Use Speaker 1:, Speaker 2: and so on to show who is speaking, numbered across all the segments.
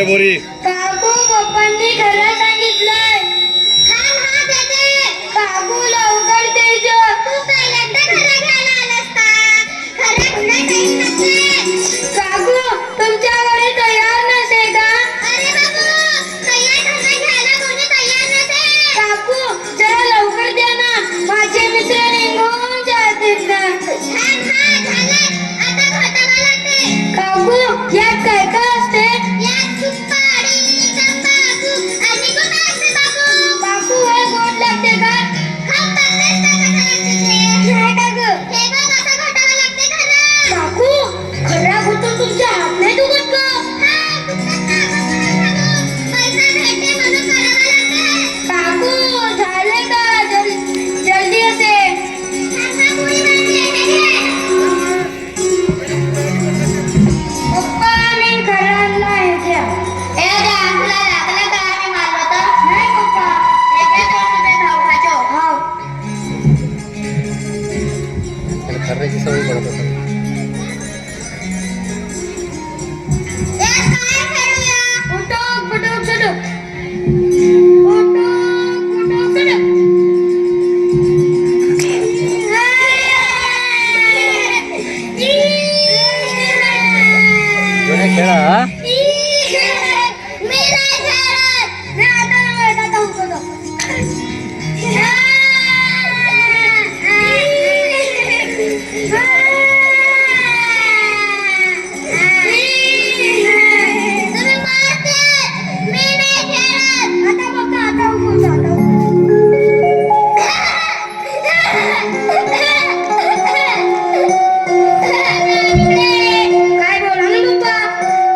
Speaker 1: बोरी.
Speaker 2: काकू पप्पांनी खरं सांगितलंय. काकू लवकर देजो. तू पहिल्यांदा खरं घ्यायला आलास का? खरं पुन्हा काही नसते. काकू तुमच्याकडे तयार नसे का? अरे बाबू तयार खरं घ्यायला कोणी तयार नसे. काकू जरा लवकर द्या ना, माझे मित्र निघून जातील ना. झालं आता घोटाळा लागते. काकू यात काय काय असते? यात सुपारी, तंबाखू आणि गुटखा असते बाबू. काकू हे गोड लागते का? खाऊ टाकतेस का कसं लागते ते? नाही काकू. हे बघ असं घोटाळा लागते खरं. काकू खरा घोटून तुमच्या हात नाही दुखत का? पैसा भेटते म्हणून करावं लागते. काकू झाले का? जल्दी असे. पप्पा मी खरं नाही द्या. हे द्या तुला लागलं का मी मारलं तर? नाही पप्पा. हे ₹2 खाऊ खाचो. हो.
Speaker 1: खर्राची सवय पडत असेल.
Speaker 2: उठक बुटक सुटक. उठक बुटक सुटक.
Speaker 1: खेळा.
Speaker 2: मी नाही खेळत. मी आता उठतो. तुम्ही मारते. मी नाही खेळत. आता बघा आता उठतो. काय बोला ना पप्पा?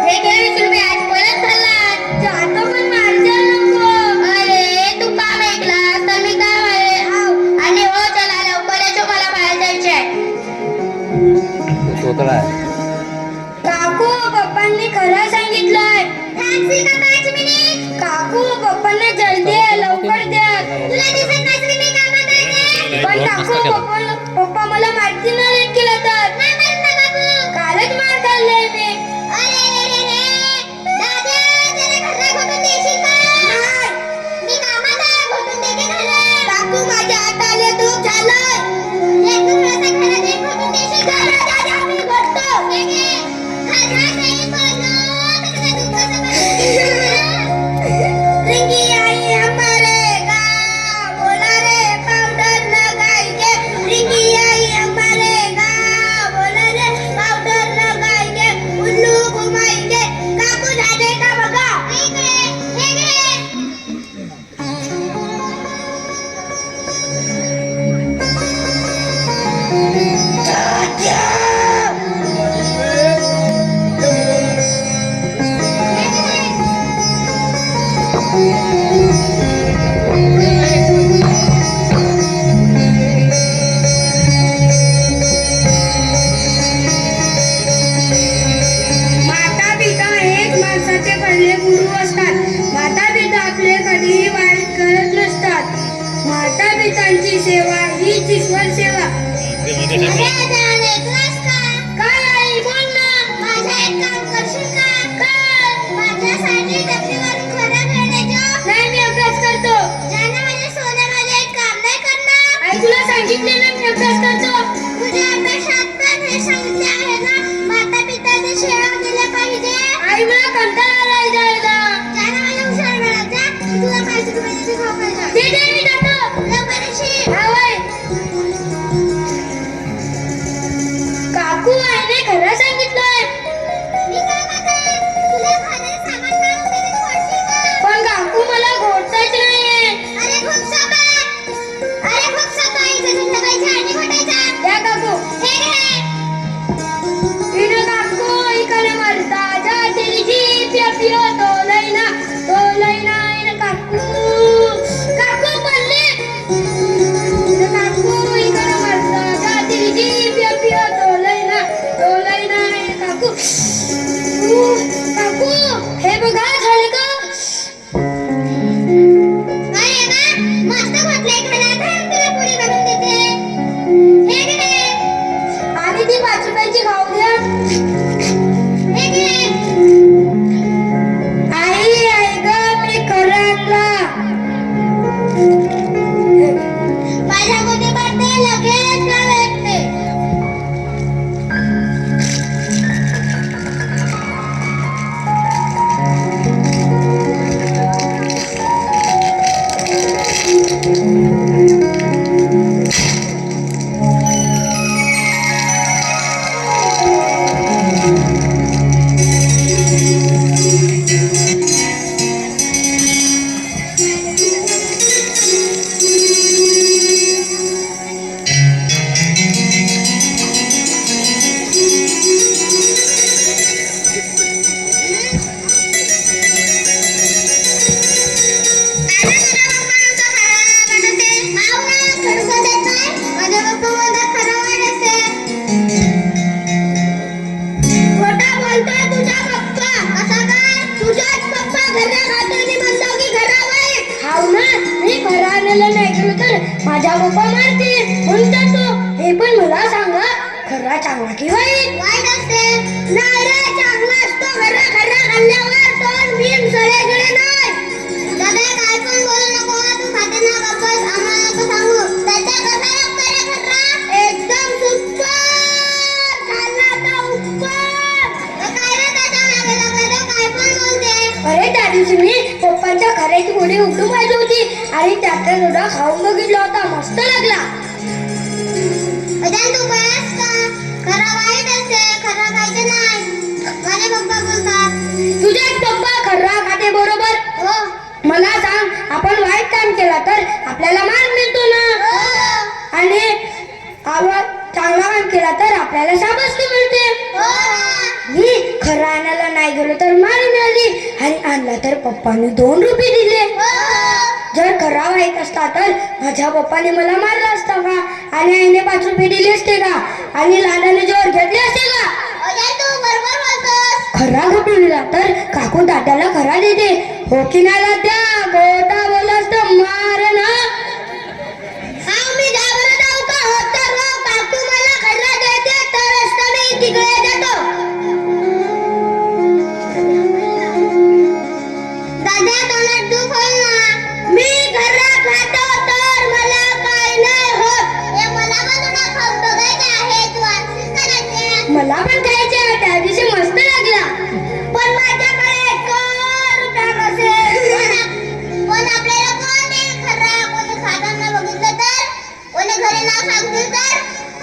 Speaker 2: हे घे ₹20 आज परत खाल्लात. जातो पण मारजाल नको. अरे तू काम ऐकलास तर मी काय म्हणे. आणि हो चला लवकर येतो मला बाहेर जायचंय.
Speaker 1: तोतडा आहे.
Speaker 2: काकू पप्पांनी खरं सांगितलंय. थांबशील का 5 मिनिट? काकू पप्पांना जल्दी लवकर द्या. तुला दिसत नाही की मी कामात आहे. पण काकू पप्पा मला मारतील ना लेट केलं तर. नाही मारत ना काकू. कालच मार खाल्लाय मी. अरे रे रे रे. दादा जरा खरं घोटून देशील का? नाही. मी कामात आहे घोटून दे की खरं. काकू माझ्या हात आले तूप झालंय. एक थोडासा खरं दे घोटून देशील का? दादा मी घोटतो. खरं नाही बोललो तर तुझं दूध कसं रिंगी आई हमारे गाँव बोला रे पाउडर लगाएंगे. रिंगी आई हमारे गाँव बोला रे पाउडर लगाएंगे. उल्लू घुमाएंगे. काकू झाले का बघा. माता पिता हेच माणसाचे पहिले गुरु असतात. माता पिता आपले कधीही वाईट करत नसतात. माता पितांची सेवा हीच ईश्वर सेवा. काय आई बोल ना. माझं एक काम करशील का? कर. माझ्यासाठी डबलीवरून खरं घेण्याचं. नाही मी अभ्यास करतो. ज्यानं माझ्या सोन्यामध्ये एक काम नाही करणार. आई तुला सांगितले ना मी अभ्यास करतो. तुझ्या अभ्यासात पण हे सांगितले आहे ना माता पिताची सेवा केली पाहिजे. आई मला कंटाळा आलाय जायला. ज्यानं मला हुशार बनायचं. तुला ₹5 खाऊ खायचा. दे मी जातो. लवकर येशील. हा बाई. काकू आईने खरं सांगितलंय. मी कामात आहे. तुला खरं सामान नाही वगैरे खोडशील का? पण काकू मला घोटायचं नाहीये. अरे खूप सोपं आहे. इथं संध्याकाळी आणि घोटायचा. द्या काकू. हे घे. चांगला की वाईट? वाईट असते. नाही रे, चांगला असतो. खरा खरा खाल्ल्यावर तोंड बिन सडेगिळे नाही. दादा काय पण बोलू नको. तू खाते ना गप्पस, आम्हाला नको सांगू. दादा कसा लागतो रे खर्रा? एकदम सुपर. खाल्ला तर उपर. काय रे दादा मागे लागला काय पण बोलते? अरे त्या दिवशी मी पप्पांच्या खऱ्याची गोडी उघडून पाहिजे होती आणि त्याचा थोडा खाऊन बघितला होता. मस्त लागला. तू बस का? खरा वाईट असते. खरा खायचे नाही. माझे पप्पा बोलतात. तुझे पप्पा खरा खाते बरोबर? हो. मला सांग, आपण वाईट काम केला तर आपल्याला मान मिळतो ना? हो. आणि आपण चांगला काम केला तर आपल्याला शाबासकी मिळते. हो. मी खरा आणायला नाही गेलो तर मार मिळाली आणि आणला तर पप्पांनी 2 रुपये दिले. जर खरा वाईट असता तर माझ्या पप्पाने मला मारला असता का? आणि आईने 5 रुपये दिले असते का? आणि लाडाने जोर घेतले असते का? खरा घटूनला तर काकू दादाला खरा देते. हो की नाही दादा? गोटा बोलस तर मार ना. मी घाबरत आहो का? हो तर हो, काकू मला खरा देते तरच तर मी तिकडे जातो. दादा तोंडात तू खोल ना. मी खरा खातो तर मला काय नाही होत. हे मला पण तुला खाऊन बघायचे आहे. तू असं करायचे. मला पण खायचे आहे. त्या दिवशी मस्त लागला. पण माझ्याकडे 1 रुपया नसेल. पण आपल्याला कोण देईल खरा? कोणी खाताना बघितलं तर? कोणी घरी नाव सांगतील तर?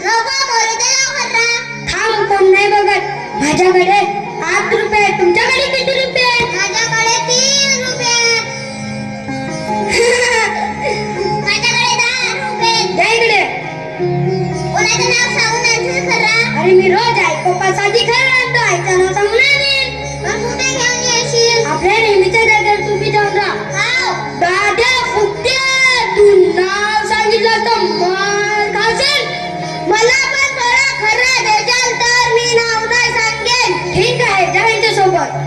Speaker 2: नको बोलू दे खरा. थांब, कोण नाही बघत. माझ्याकडे 8 रुपये. तुमच्याकडे किती रुपये? माझ्याकडे 3 रुपये. माझ्याकडे 10 रुपये. द्या इकडे. कोणाचं नाव सांगून आणशील खरा? अरे मी रोज आई पप्पासाठी खरं आणतो. आईचं नाव सांगून आणीन. मग कुठे घेऊन येशील? आपल्या नेहमीच्या जागेवर तुम्ही जाऊन राहा. दादा फुकट्या, तू नाव सांगितलं तर मार खाशील. मला पण थोडा खरा देशाल तर मी नाव नाही सांगेन. ठीक आहे, जा यांच्यासोबत.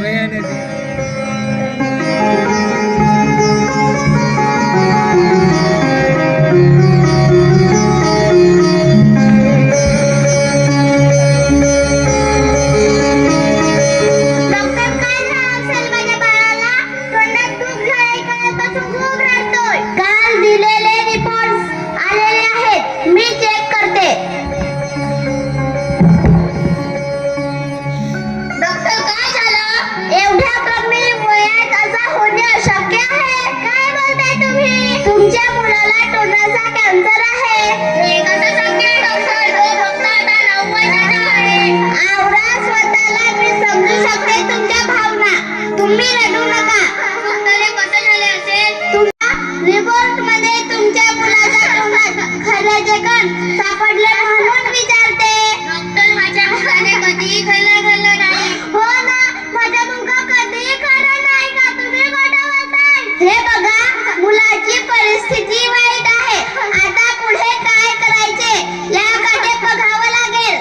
Speaker 1: नाही आहे ना
Speaker 2: डॉक्टर काय झालं असेल माझ्या बाळाला? तोंडात दूध झालंय, कालपासून खूप रडतोय. काल दिलेले रिपोर्ट्स आलेले आहेत, मी चेक करते. डॉक्टर काय झालं? एवढ्या कमी वयात असं होणे अशक्य आहे. काय बोलताय तुम्ही? तुमच्या मुलाला तोंडाचा कॅन्सर आहे. हे कसं शक्य आहे डॉक्टर? तो फक्त आता 9 वर्षाचा आहे. आवरा स्वतःला, मी समजू शकते तुमच्या भावना. तुम्ही रडू नका. डॉक्टर हे कसं झाले असेल? तुमच्या रिपोर्ट मध्ये तुमच्या मुलाच्या तोंडात खऱ्याचे कण सापडले म्हणून विचारते. डॉक्टर माझ्या मुलाने कधीही खाल्लं नाही. हो ना, माझा मुलगा कधीही खाल्ला नाही का? तुम्ही खोटं बोलताय. हे बघा, मुलाची परिस्थिती वाईट आहे. आता पुढे काय करायचे याकडे बघावं लागेल.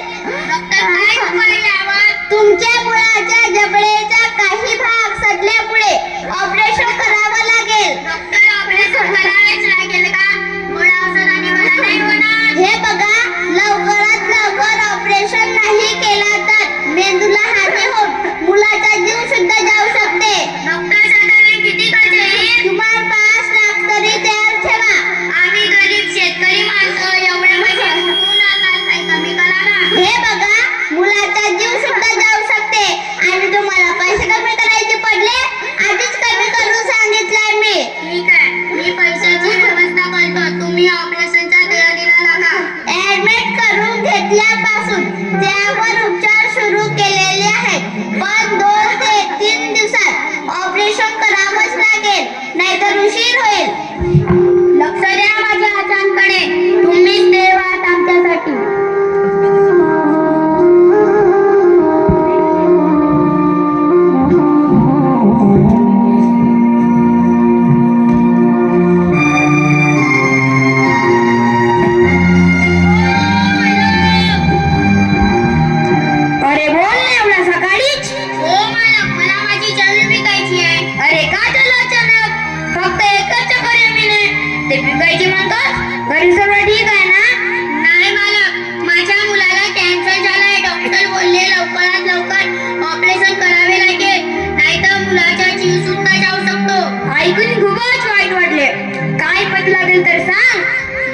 Speaker 2: डॉक्टर काय उपाय यावर? तुमच्या मुलाच्या जबड्याचा काही भाग सडल्यामुळे ऑपरेशन करावं लागेल. डॉक्टर ऑपरेशन करावेच लागेल का? थोडा औषधाने मला नाही होणार. हे बघा, लवकरात लवकर ऑपरेशन नाही केला तर मेंदूला हानी होऊन मुलाचा जीव सुद्धा जाऊ शकते. डॉक्टर साधारण किती खर्च येईल? किमान 5 लाख तरी तयार ठेवा. आम्ही गरीब शेतकरी माणसं, एवढे पैसे कुठून आणणार? काही कमी करा ना. हे बघा, मुलाचा जीव सुद्धा जाऊ शकते आणि तुम्हाला पैसे कमी करायचे पडले, आधीच कमी करून सांगितलंय मी. ठीक आहे, मी पैशाची व्यवस्था करतो. तुम्ही ऑपरेशनचा तयारीला लागा. ऍडमिट करून घेतल्यापासून त्यावर उपचार सुरू केलेले आहेत, पण 2 ते 3 दिवसात ऑपरेशन करावंच लागेल, नाहीतर उशीर होईल. लक्ष द्या माझ्या आजांकडे. तुम्हीच देव आहात आमच्यासाठी. अरे बोल ना एवढ्या सकाळीच. हो मालक, मला माझी जमीन विकायची आहे. अरे का झालं अचानक? फक्त एकच चक्कर जमीन आहे, ते विकायची म्हणतोस? घरी सगळं ठीक आहे ना? नाही मालक, माझ्या मुलाला कॅन्सर झालाय. डॉक्टर बोलले लवकरात लवकर ऑपरेशन करावे लागेल, नाहीतर मुलाचा जीव सुद्धा जाऊ शकतो. ऐकून खूपच वाईट वाटले. काय मदत लागेल तर सांग.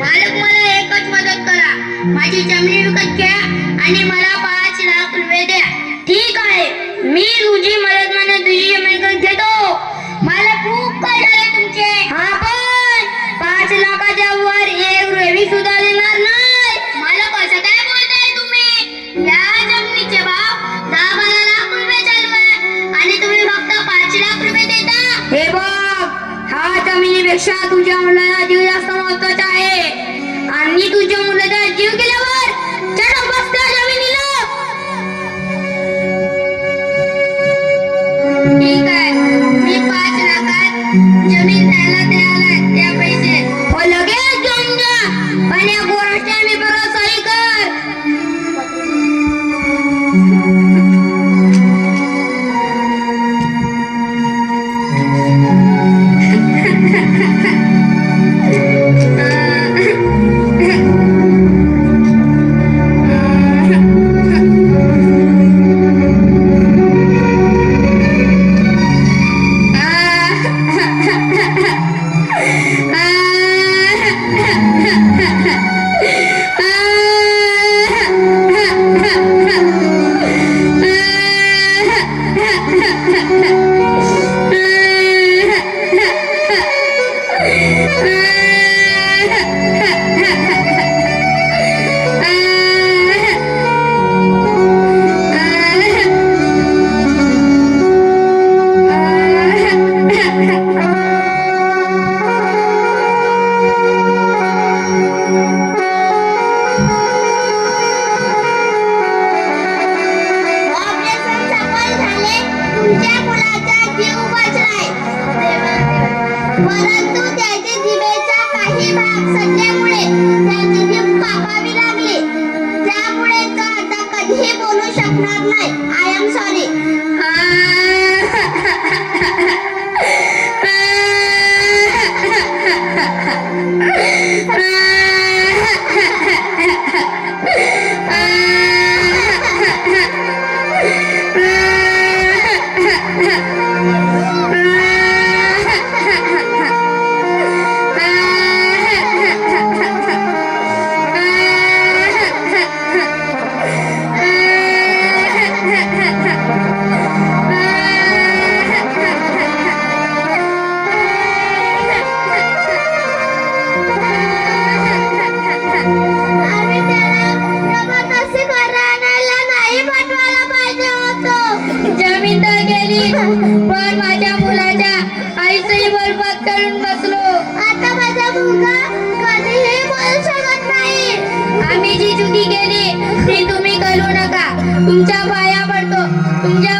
Speaker 2: मालक, मला एकच मदत करा. माझी जमीन विकत घ्या आणि मला 5 लाख रुपये द्या. ठीक आहे, मी तुझी मदत म्हणून तुझी जमीन विकत घेतो. मला खूप काय झाले तुमचे. हा, पण 5 लाखाच्या वर 1 रुपया सुद्धा देणार नाही. मला कसं काय बोलताय तुम्ही? या जमिनीचे भाव 10-12 लाख रुपये चालू आहे आणि तुम्ही फक्त 5 लाख रुपये देता. हे बघ, हा जमिनीपेक्षा तुझ्या मुलाचा जीव जास्त महत्वाचा आहे आणि तुझ्या मुलाचा जीव गेल्यावर चढ बस त्या जमिनीला. ठीक आहे, मी 5 लाखात जमीन द्यायला तयार आहे. त्या पैसे हो लगेच घेऊन जा आणि या गोराच्या मी परत सही कर. आम्ही त्याला जबरदस्ती घराण्याला नाही पाठवायला पाहिजे होतं. जमीन तर गेली, पण माझ्या मुलाच्या आईचंही बरबाद करून बसलो. आता माझा मुलगा कधीही बोलू शकत नाही. आम्ही जी चुकी केली ती तुम्ही करू नका. तुमच्या पाया पडतो. तुमच्या